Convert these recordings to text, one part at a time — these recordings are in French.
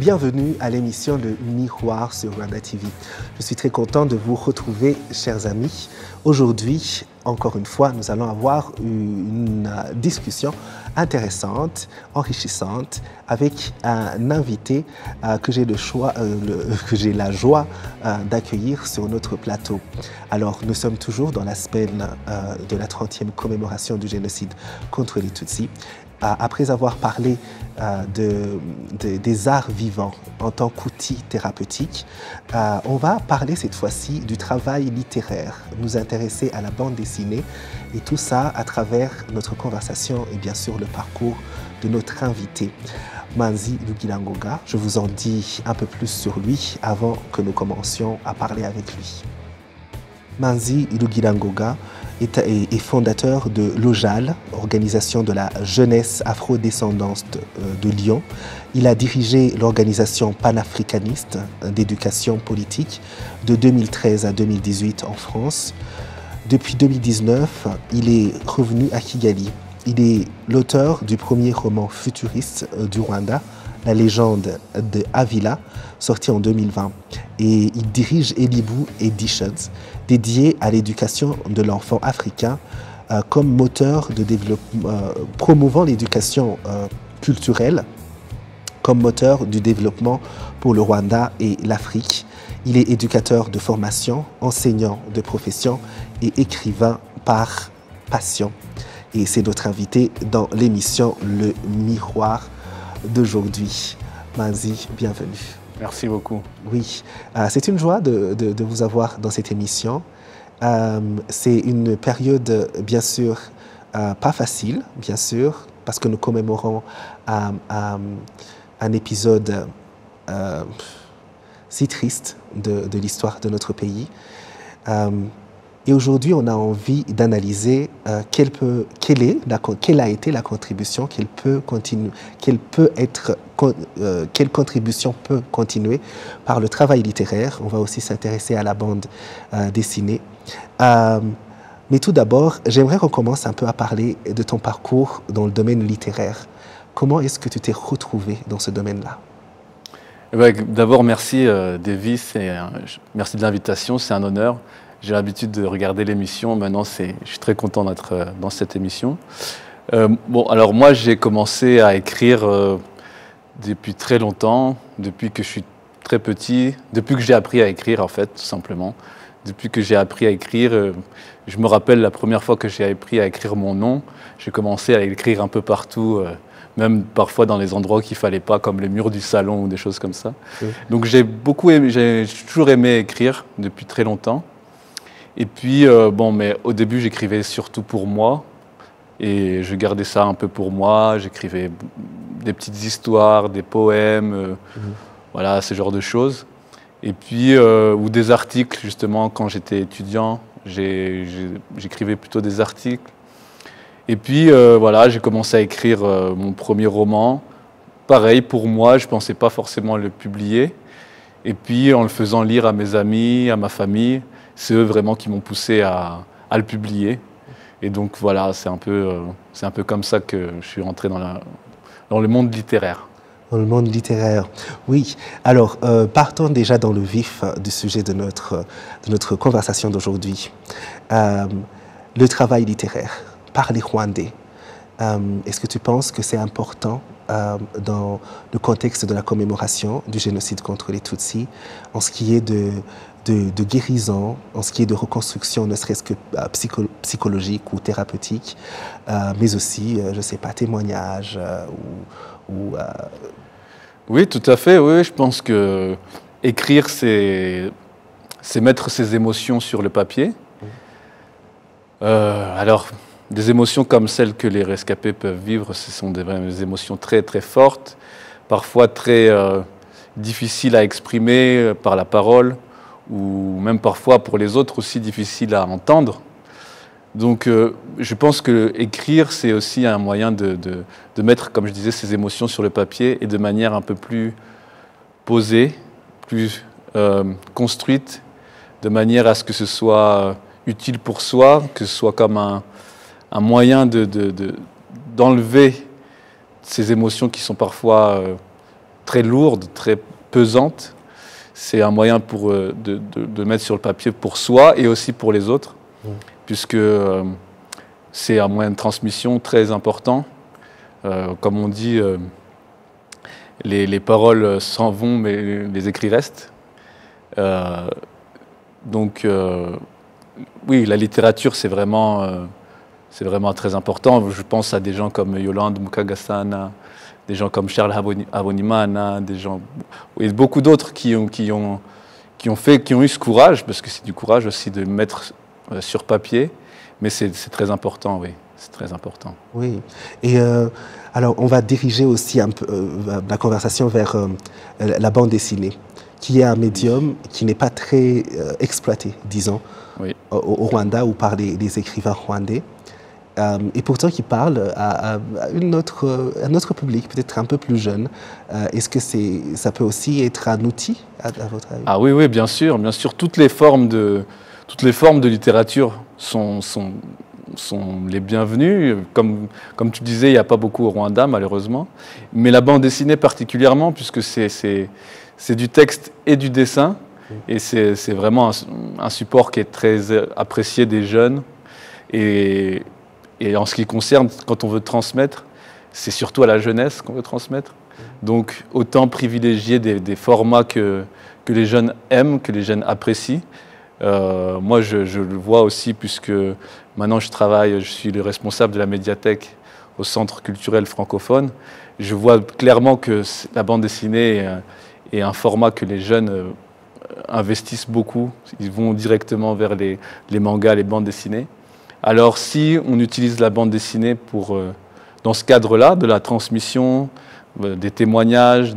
Bienvenue à l'émission Le Miroir sur Rwanda TV. Je suis très content de vous retrouver, chers amis. Aujourd'hui, encore une fois, nous allons avoir une discussion intéressante, enrichissante, avec un invité que j'ai la joie d'accueillir sur notre plateau. Alors, nous sommes toujours dans la semaine de la 30e commémoration du génocide contre les Tutsis. Après avoir parlé des arts vivants en tant qu'outil thérapeutique, on va parler cette fois-ci du travail littéraire, nous intéresser à la bande dessinée et tout ça à travers notre conversation et bien sûr le parcours de notre invité, Manzi Lugilangoga. Je vous en dis un peu plus sur lui avant que nous commencions à parler avec lui. Manzi Lugilangoga est fondateur de l'OJAL, Organisation de la jeunesse afro-descendante de Lyon. Il a dirigé l'organisation panafricaniste d'éducation politique de 2013 à 2018 en France. Depuis 2019, il est revenu à Kigali. Il est l'auteur du premier roman futuriste du Rwanda, La légende de Avila, sorti en 2020. Et il dirige Elibu Editions, dédié à l'éducation de l'enfant africain comme moteur de développement, promouvant l'éducation culturelle comme moteur du développement pour le Rwanda et l'Afrique. Il est éducateur de formation, enseignant de profession et écrivain par passion. Et c'est notre invité dans l'émission Le Miroir d'aujourd'hui. Manzi, bienvenue. Merci beaucoup. Oui, c'est une joie de vous avoir dans cette émission. C'est une période, bien sûr, pas facile, bien sûr, parce que nous commémorons un épisode si triste de l'histoire de notre pays. Et aujourd'hui, on a envie d'analyser quelle a été la contribution, quelle contribution peut continuer par le travail littéraire. On va aussi s'intéresser à la bande dessinée. Mais tout d'abord, j'aimerais qu'on commence un peu à parler de ton parcours dans le domaine littéraire. Comment est-ce que tu t'es retrouvé dans ce domaine-là? D'abord, merci Davis, merci de l'invitation, c'est un honneur. J'ai l'habitude de regarder l'émission, maintenant je suis très content d'être dans cette émission. Alors moi j'ai commencé à écrire depuis très longtemps, depuis que je suis très petit, depuis que j'ai appris à écrire en fait, tout simplement. Depuis que j'ai appris à écrire, je me rappelle la première fois que j'ai appris à écrire mon nom, j'ai commencé à écrire un peu partout, même parfois dans les endroits qu'il ne fallait pas, comme les murs du salon ou des choses comme ça. Oui. Donc j'ai toujours aimé écrire depuis très longtemps. Et puis, mais au début, j'écrivais surtout pour moi. Et je gardais ça un peu pour moi. J'écrivais des petites histoires, des poèmes, voilà, ce genre de choses. Et puis, ou des articles, justement, quand j'étais étudiant, j'écrivais plutôt des articles. Et puis, voilà, j'ai commencé à écrire mon premier roman. Pareil, pour moi, je ne pensais pas forcément le publier. Et puis, en le faisant lire à mes amis, à ma famille, c'est eux vraiment qui m'ont poussé à le publier. Et donc voilà, c'est un peu comme ça que je suis rentré dans le monde littéraire. Dans le monde littéraire, oui. Alors, partons déjà dans le vif du sujet de notre conversation d'aujourd'hui. Le travail littéraire par les Rwandais. Est-ce que tu penses que c'est important dans le contexte de la commémoration du génocide contre les Tutsis, en ce qui est de guérison, en ce qui est de reconstruction, ne serait-ce que psychologique ou thérapeutique, mais aussi, je ne sais pas, témoignage Oui, tout à fait. Oui, je pense que écrire, c'est mettre ses émotions sur le papier. Alors, des émotions comme celles que les rescapés peuvent vivre, ce sont des émotions très, très fortes, parfois très difficiles à exprimer par la parole, ou même parfois pour les autres aussi difficile à entendre. Donc je pense que écrire, c'est aussi un moyen de mettre, comme je disais, ces émotions sur le papier et de manière un peu plus posée, plus construite, de manière à ce que ce soit utile pour soi, que ce soit comme un moyen d'enlever ces émotions qui sont parfois très lourde, très pesante. C'est un moyen de mettre sur le papier pour soi et aussi pour les autres, puisque c'est un moyen de transmission très important. Comme on dit, les paroles s'en vont, mais les écrits restent. Donc, oui, la littérature, c'est vraiment très important. Je pense à des gens comme Yolande Mukagassana, des gens comme Charles Habonimana, des gens et beaucoup d'autres qui ont eu ce courage, parce que c'est du courage aussi de mettre sur papier, mais c'est très important, oui, c'est très important. Oui, et alors on va diriger aussi un peu la conversation vers la bande dessinée, qui est un médium qui n'est pas très exploité, disons, oui. au Rwanda ou par les écrivains rwandais. Et pourtant qui parle à un autre public, peut-être un peu plus jeune. Est-ce que ça peut aussi être un outil, à votre avis? Ah oui, oui, bien sûr. Toutes les formes de littérature sont les bienvenues. Comme tu disais, il n'y a pas beaucoup au Rwanda, malheureusement. Mais la bande dessinée particulièrement, puisque c'est du texte et du dessin. Et c'est vraiment un support qui est très apprécié des jeunes. Et en ce qui concerne, quand on veut transmettre, c'est surtout à la jeunesse qu'on veut transmettre. Donc autant privilégier des formats que les jeunes aiment, que les jeunes apprécient. Moi, je le vois aussi, puisque maintenant je suis le responsable de la médiathèque au Centre culturel francophone. Je vois clairement que la bande dessinée est un format que les jeunes investissent beaucoup. Ils vont directement vers les mangas, les bandes dessinées. Alors si on utilise la bande dessinée dans ce cadre-là, de la transmission, des témoignages,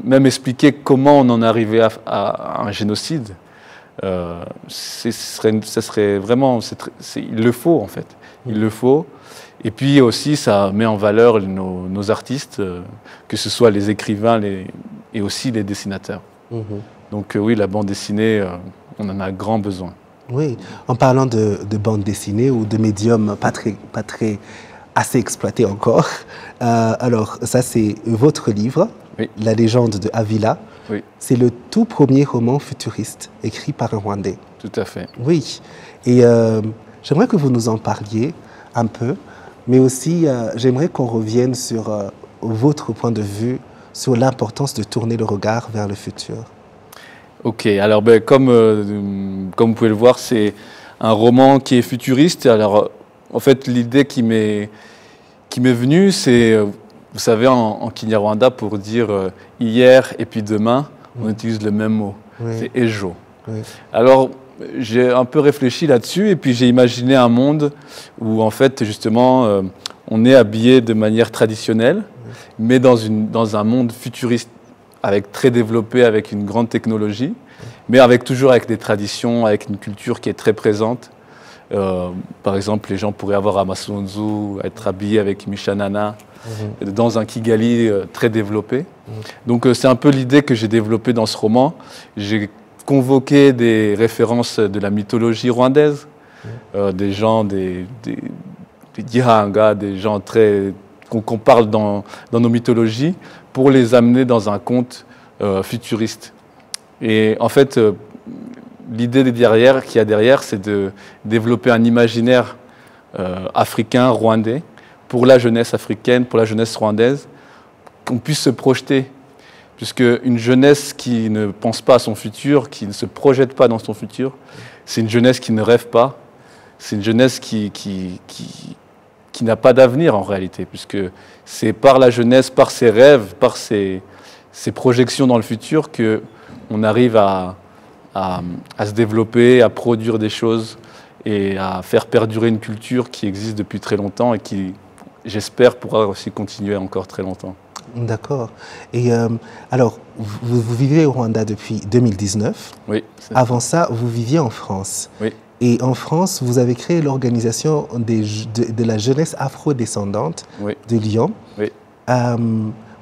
même expliquer comment on en est arrivé à un génocide, ça serait vraiment, il le faut en fait, il le faut. Et puis aussi ça met en valeur nos artistes, que ce soit les écrivains et aussi les dessinateurs. Donc oui, la bande dessinée, on en a grand besoin. Oui, en parlant de bande dessinée ou de médium pas très assez exploité encore, alors ça c'est votre livre, oui. La légende de Avila. Oui. C'est le tout premier roman futuriste écrit par un Rwandais. Tout à fait. Oui, et j'aimerais que vous nous en parliez un peu, mais aussi j'aimerais qu'on revienne sur votre point de vue sur l'importance de tourner le regard vers le futur. Ok, alors comme vous pouvez le voir, c'est un roman qui est futuriste. Alors en fait, l'idée qui m'est venue, c'est, vous savez, en Kinyarwanda, pour dire hier et puis demain, on utilise le même mot, oui. C'est ejo. Oui. Alors j'ai un peu réfléchi là-dessus et puis j'ai imaginé un monde où en fait justement on est habillé de manière traditionnelle, oui. Mais dans un monde futuriste, très développé, avec une grande technologie, mais toujours avec des traditions, avec une culture qui est très présente. Par exemple, les gens pourraient avoir Amasunzu, être habillés avec Mishanana, dans un Kigali très développé. Donc c'est un peu l'idée que j'ai développée dans ce roman. J'ai convoqué des références de la mythologie rwandaise, des gens, des Gihanga, des gens qu'on parle dans nos mythologies, pour les amener dans un conte futuriste. Et en fait, l'idée qu'il y a derrière, c'est de développer un imaginaire africain, rwandais, pour la jeunesse africaine, pour la jeunesse rwandaise, qu'on puisse se projeter. Puisque une jeunesse qui ne pense pas à son futur, qui ne se projette pas dans son futur, c'est une jeunesse qui ne rêve pas, c'est une jeunesse qui n'a pas d'avenir en réalité, puisque c'est par la jeunesse, par ses rêves, par ses projections dans le futur qu'on arrive à se développer, à produire des choses et à faire perdurer une culture qui existe depuis très longtemps et qui, j'espère, pourra aussi continuer encore très longtemps. D'accord. Et alors, vous vivez au Rwanda depuis 2019. Oui. Avant ça, vous viviez en France. Oui. Et en France, vous avez créé l'organisation de la jeunesse afro-descendante, oui. De Lyon. Oui.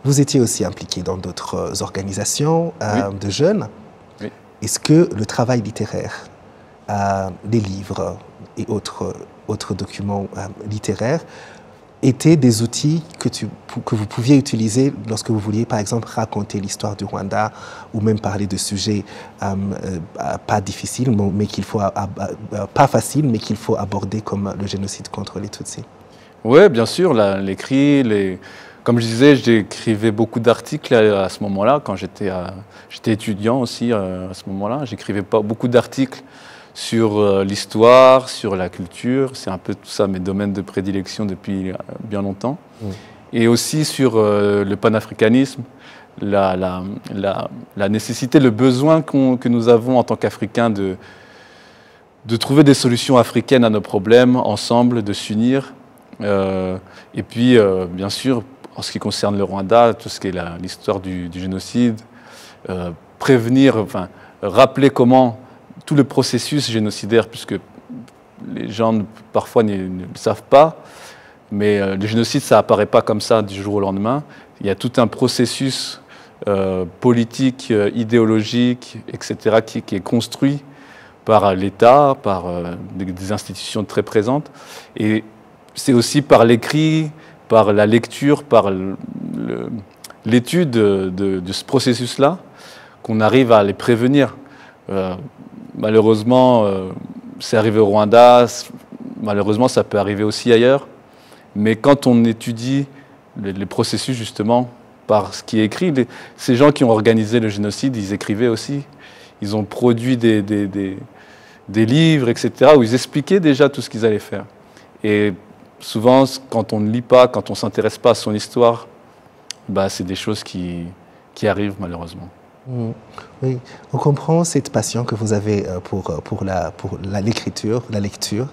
Vous étiez aussi impliqué dans d'autres organisations oui. De jeunes. Oui. Est-ce que le travail littéraire, les livres et autres documents littéraires étaient des outils que vous pouviez utiliser lorsque vous vouliez, par exemple, raconter l'histoire du Rwanda ou même parler de sujets pas difficiles, mais pas faciles, mais qu'il faut aborder comme le génocide contre les Tutsis. Oui, bien sûr, l'écrit, comme je disais, j'écrivais beaucoup d'articles à ce moment-là, quand j'étais étudiant aussi à ce moment-là. J'écrivais beaucoup d'articles sur l'histoire, sur la culture. C'est un peu tout ça mes domaines de prédilection depuis bien longtemps. Et aussi sur le panafricanisme, la nécessité, le besoin que nous avons en tant qu'Africains de trouver des solutions africaines à nos problèmes ensemble, de s'unir. Et puis, bien sûr, en ce qui concerne le Rwanda, tout ce qui est l'histoire du génocide, prévenir, enfin, rappeler comment tout le processus génocidaire, puisque les gens parfois ne le savent pas, mais le génocide, ça apparaît pas comme ça du jour au lendemain. Il y a tout un processus politique, idéologique, etc., qui est construit par l'État, par des institutions très présentes. Et c'est aussi par l'écrit, par la lecture, par l'étude de ce processus-là qu'on arrive à les prévenir. Malheureusement, c'est arrivé au Rwanda, malheureusement ça peut arriver aussi ailleurs, mais quand on étudie les processus justement par ce qui est écrit, ces gens qui ont organisé le génocide, ils écrivaient aussi, ils ont produit des livres, etc., où ils expliquaient déjà tout ce qu'ils allaient faire. Et souvent, quand on ne lit pas, quand on ne s'intéresse pas à son histoire, bah, c'est des choses qui arrivent malheureusement. Oui, on comprend cette passion que vous avez pour l'écriture, la lecture.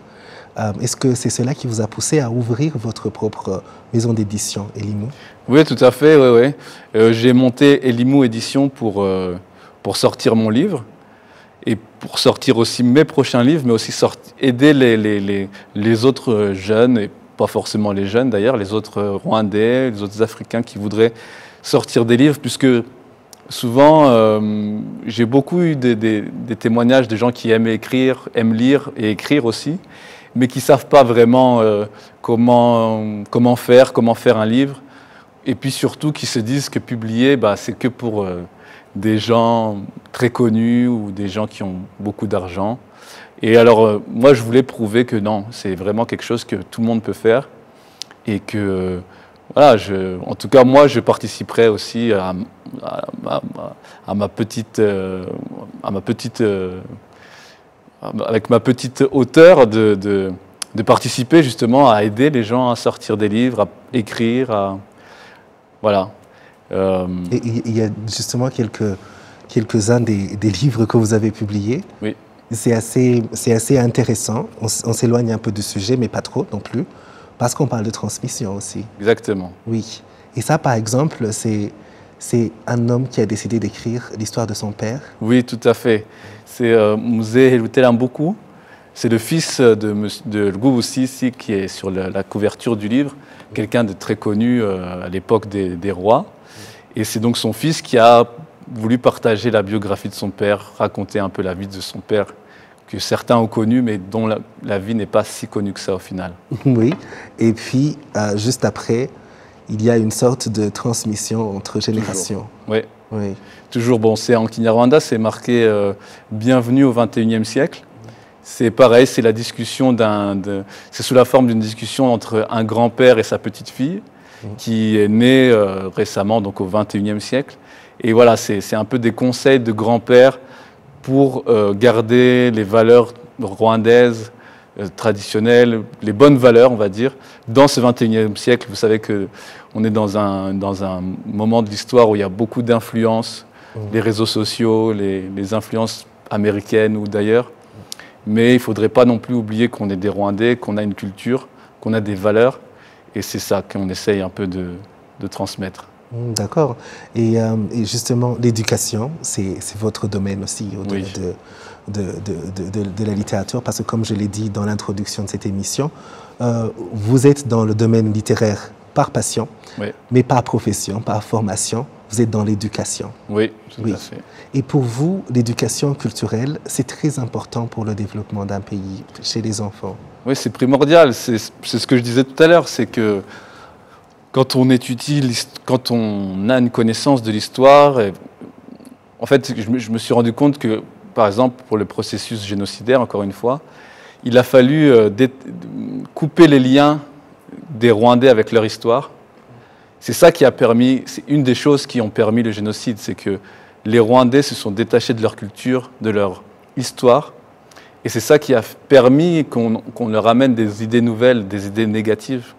Est-ce que c'est cela qui vous a poussé à ouvrir votre propre maison d'édition, Elimou? Oui, tout à fait. Oui, oui. J'ai monté Elimou Édition pour sortir mon livre et pour sortir aussi mes prochains livres, mais aussi aider les autres jeunes, et pas forcément les jeunes d'ailleurs, les autres Rwandais, les autres Africains qui voudraient sortir des livres, puisque souvent, j'ai beaucoup eu des témoignages de gens qui aiment écrire, aiment lire et écrire aussi, mais qui ne savent pas vraiment comment faire un livre. Et puis surtout qui se disent que publier, bah, c'est que pour des gens très connus ou des gens qui ont beaucoup d'argent. Et alors, moi, je voulais prouver que non, c'est vraiment quelque chose que tout le monde peut faire et que... Voilà, en tout cas, moi, je participerai aussi à ma petite, avec ma petite hauteur de participer justement à aider les gens à sortir des livres, à écrire, voilà. Et il y a justement quelques-uns des livres que vous avez publiés. Oui. C'est assez intéressant. On s'éloigne un peu du sujet, mais pas trop non plus. Parce qu'on parle de transmission aussi. Exactement. Oui. Et ça, par exemple, c'est un homme qui a décidé d'écrire l'histoire de son père. Oui, tout à fait. C'est Mzee Helutela Mbuku. C'est le fils de Lugubu Sisi qui est sur la couverture du livre, quelqu'un de très connu à l'époque des rois. Et c'est donc son fils qui a voulu partager la biographie de son père, raconter un peu la vie de son père, que certains ont connu, mais dont la vie n'est pas si connue que ça au final. Oui, et puis juste après, il y a une sorte de transmission entre générations. Oui. Oui. Toujours, bon, c'est en Kinyarwanda, c'est marqué Bienvenue au XXIe siècle. C'est pareil, c'est la discussion c'est sous la forme d'une discussion entre un grand-père et sa petite-fille, qui est née récemment, donc au XXIe siècle. Et voilà, c'est un peu des conseils de grand-père pour garder les valeurs rwandaises traditionnelles, les bonnes valeurs, on va dire, dans ce XXIe siècle. Vous savez qu'on est dans un moment de l'histoire où il y a beaucoup d'influences, les réseaux sociaux, les influences américaines ou d'ailleurs. Mais il ne faudrait pas non plus oublier qu'on est des Rwandais, qu'on a une culture, qu'on a des valeurs. Et c'est ça qu'on essaye un peu de transmettre. D'accord. Et justement, l'éducation, c'est votre domaine aussi, au-delà de la littérature, parce que comme je l'ai dit dans l'introduction de cette émission, vous êtes dans le domaine littéraire par passion, Oui, mais par profession, par formation, vous êtes dans l'éducation. oui, tout Oui. à fait. Et pour vous, l'éducation culturelle, c'est très important pour le développement d'un pays, chez les enfants. Oui, c'est primordial. C'est ce que je disais tout à l'heure, c'est que quand on étudie, quand on a une connaissance de l'histoire, en fait, je me suis rendu compte que, par exemple, pour le processus génocidaire, encore une fois, il a fallu couper les liens des Rwandais avec leur histoire. C'est ça qui a permis, c'est une des choses qui ont permis le génocide, c'est que les Rwandais se sont détachés de leur culture, de leur histoire, et c'est ça qui a permis qu'on leur amène des idées nouvelles, des idées négatives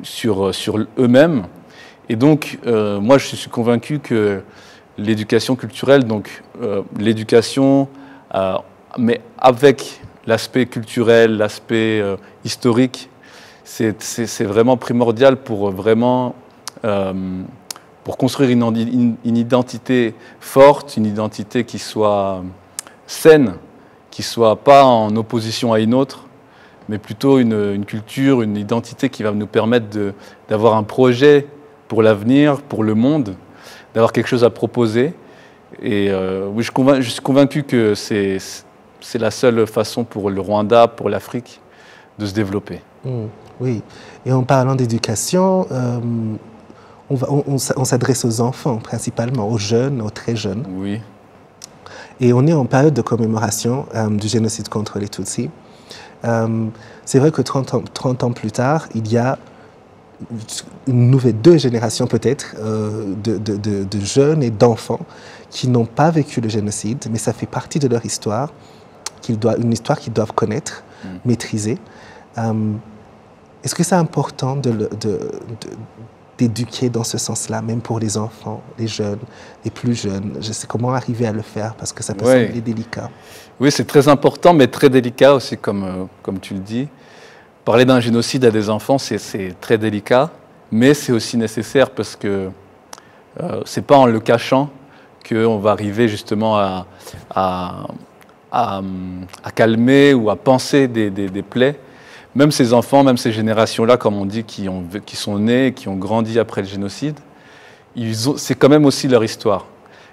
sur eux-mêmes. Et donc, moi, je suis convaincu que l'éducation culturelle, donc l'éducation, mais avec l'aspect culturel, l'aspect historique, c'est vraiment primordial pour vraiment pour construire une identité forte, une identité qui soit saine, qui soit pas en opposition à une autre, mais plutôt une culture, une identité qui va nous permettre d'avoir un projet pour l'avenir, pour le monde, d'avoir quelque chose à proposer. Et oui, je suis convaincu que c'est la seule façon pour le Rwanda, pour l'Afrique, de se développer. Oui, et en parlant d'éducation, on s'adresse aux enfants principalement, aux jeunes, aux très jeunes. Oui. Et on est en période de commémoration du génocide contre les Tutsis. C'est vrai que 30 ans plus tard, il y a deux générations peut-être de jeunes et d'enfants qui n'ont pas vécu le génocide, mais ça fait partie de leur histoire, une histoire qu'ils doivent connaître, maîtriser. Est-ce que c'est important d'éduquer dans ce sens-là, même pour les enfants, les jeunes, les plus jeunes? Je sais comment arriver à le faire, parce que ça peut sembler délicat. Oui, c'est très important, mais très délicat aussi, comme tu le dis. Parler d'un génocide à des enfants, c'est très délicat, mais c'est aussi nécessaire parce que c'est pas en le cachant qu'on va arriver justement à calmer ou à penser des plaies. Même ces enfants, même ces générations-là, comme on dit, qui sont nés, qui ont grandi après le génocide, c'est quand même aussi leur histoire.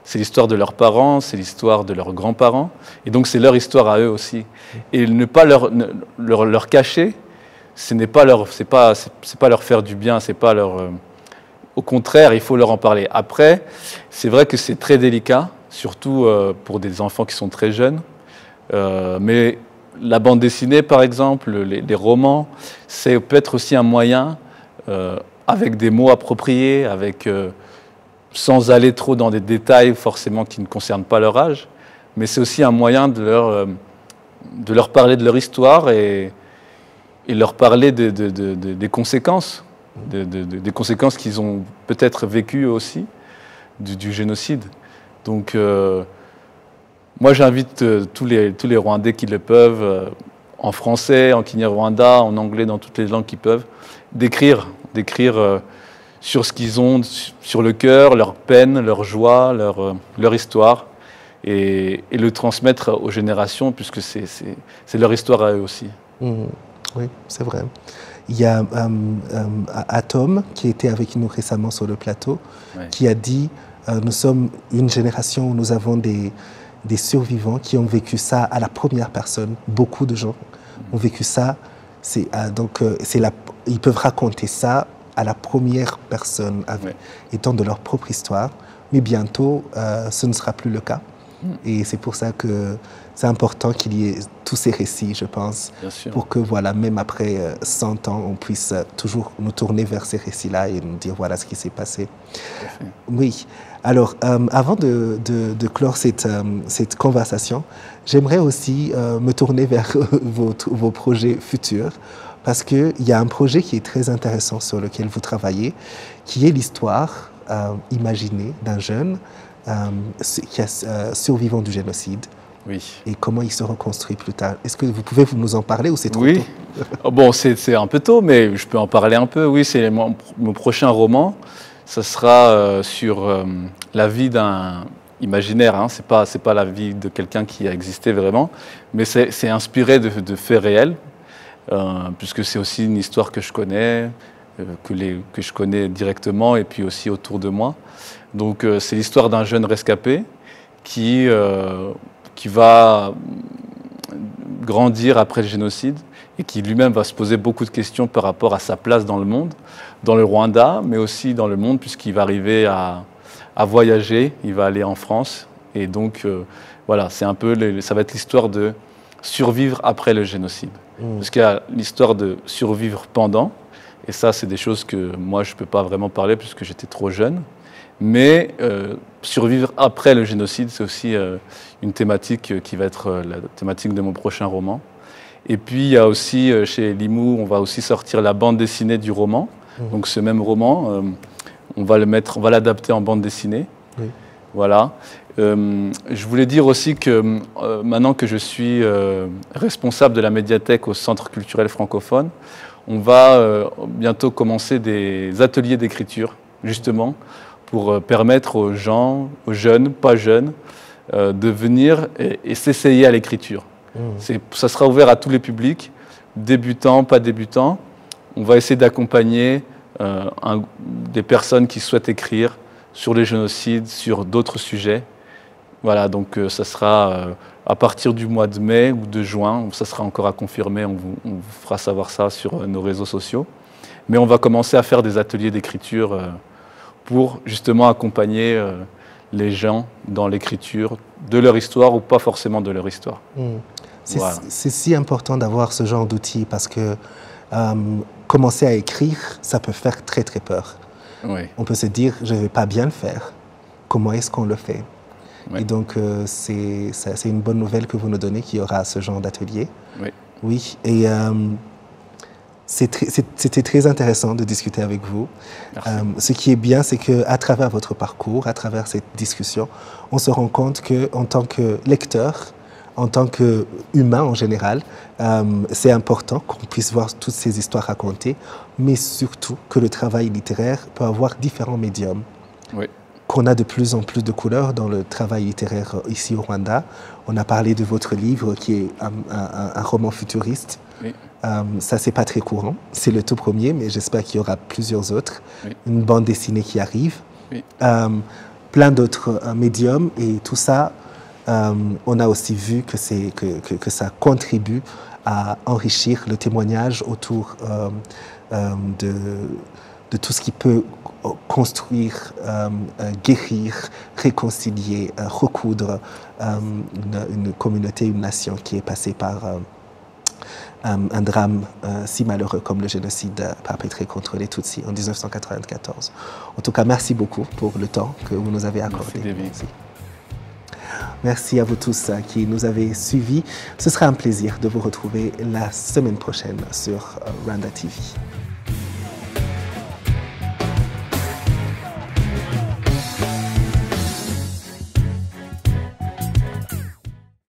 C'est l'histoire de leurs parents, c'est l'histoire de leurs grands-parents, et donc c'est leur histoire à eux aussi. Et ne pas leur cacher, ce n'est pas leur faire du bien, c'est pas leur. Au contraire, il faut leur en parler. Après, c'est vrai que c'est très délicat, surtout pour des enfants qui sont très jeunes, mais la bande dessinée, par exemple, les romans, c'est peut-être aussi un moyen, avec des mots appropriés, sans aller trop dans des détails forcément qui ne concernent pas leur âge, mais c'est aussi un moyen de leur parler de leur histoire et leur parler des conséquences, des conséquences qu'ils ont peut-être vécues aussi du génocide. Donc, moi, j'invite tous les Rwandais qui le peuvent, en français, en Kinyarwanda, en anglais, dans toutes les langues qu'ils peuvent, d'écrire sur ce qu'ils ont, sur le cœur, leur peine, leur joie, leur histoire, et le transmettre aux générations, puisque c'est leur histoire à eux aussi. Oui, c'est vrai. Il y a Atom, qui était avec nous récemment sur le plateau, qui a dit nous sommes une génération où nous avons des survivants qui ont vécu ça à la première personne. Beaucoup de gens ont vécu ça. Ils peuvent raconter ça à la première personne, étant de leur propre histoire. Mais bientôt, ce ne sera plus le cas. Et c'est pour ça que c'est important qu'il y ait tous ces récits, je pense, pour que, voilà, même après 100 ans, on puisse toujours nous tourner vers ces récits-là et nous dire, voilà ce qui s'est passé. Oui. Alors, avant de clore cette conversation, j'aimerais aussi me tourner vers vos projets futurs, parce qu'il y a un projet qui est très intéressant sur lequel vous travaillez, qui est l'histoire imaginée d'un jeune qui est survivant du génocide. Oui. Et comment il se reconstruit plus tard. Est-ce que vous pouvez nous en parler ou c'est trop tôt? Bon, c'est un peu tôt, mais je peux en parler un peu. Oui, c'est mon prochain roman. Ça sera sur la vie d'un imaginaire. Hein. C'est pas la vie de quelqu'un qui a existé vraiment, mais c'est inspiré de faits réels, puisque c'est aussi une histoire que je connais. que je connais directement et puis aussi autour de moi. Donc c'est l'histoire d'un jeune rescapé qui va grandir après le génocide et qui lui-même va se poser beaucoup de questions par rapport à sa place dans le monde, dans le Rwanda, mais aussi dans le monde, puisqu'il va arriver à voyager, il va aller en France. Et donc, voilà, c'est un peu, ça va être l'histoire de survivre après le génocide. Parce qu'il y a l'histoire de survivre pendant, et ça, c'est des choses que moi, je ne peux pas vraiment parler, puisque j'étais trop jeune. Mais survivre après le génocide, c'est aussi une thématique qui va être la thématique de mon prochain roman. Et puis, il y a aussi, chez Limou, on va aussi sortir la bande dessinée du roman. Donc, ce même roman, on va l'adapter en bande dessinée. Oui. Voilà. Je voulais dire aussi que maintenant que je suis responsable de la médiathèque au Centre culturel francophone, on va bientôt commencer des ateliers d'écriture, justement, pour permettre aux gens, aux jeunes, pas jeunes, de venir et s'essayer à l'écriture. Ça sera ouvert à tous les publics, débutants, pas débutants. On va essayer d'accompagner des personnes qui souhaitent écrire sur les génocides, sur d'autres sujets. Voilà, donc ça sera à partir du mois de mai ou de juin, ça sera encore à confirmer, on vous fera savoir ça sur nos réseaux sociaux. Mais on va commencer à faire des ateliers d'écriture pour justement accompagner les gens dans l'écriture de leur histoire ou pas forcément de leur histoire. Voilà. C'est si important d'avoir ce genre d'outils parce que commencer à écrire, ça peut faire très très peur. Oui. On peut se dire, je ne vais pas bien le faire. Comment est-ce qu'on le fait? Oui. Et donc, c'est une bonne nouvelle que vous nous donnez qu'il y aura ce genre d'atelier. Oui. Oui. Et c'était très intéressant de discuter avec vous. Ce qui est bien, c'est qu'à travers votre parcours, à travers cette discussion, on se rend compte qu'en tant que lecteur, en tant qu'humain en général, c'est important qu'on puisse voir toutes ces histoires racontées, mais surtout que le travail littéraire peut avoir différents médiums. Oui. Qu'on a de plus en plus de couleurs dans le travail littéraire ici au Rwanda. On a parlé de votre livre qui est un roman futuriste. Oui. Ça, c'est pas très courant. C'est le tout premier, mais j'espère qu'il y aura plusieurs autres. Oui. Une bande dessinée qui arrive. Oui. Plein d'autres médiums et tout ça, on a aussi vu que ça contribue à enrichir le témoignage autour de tout ce qui peut construire, guérir, réconcilier, recoudre une communauté, une nation qui est passée par un drame si malheureux comme le génocide perpétré contre les Tutsis en 1994. En tout cas, merci beaucoup pour le temps que vous nous avez accordé. Merci. Merci à vous tous qui nous avez suivis. Ce sera un plaisir de vous retrouver la semaine prochaine sur Rwanda TV.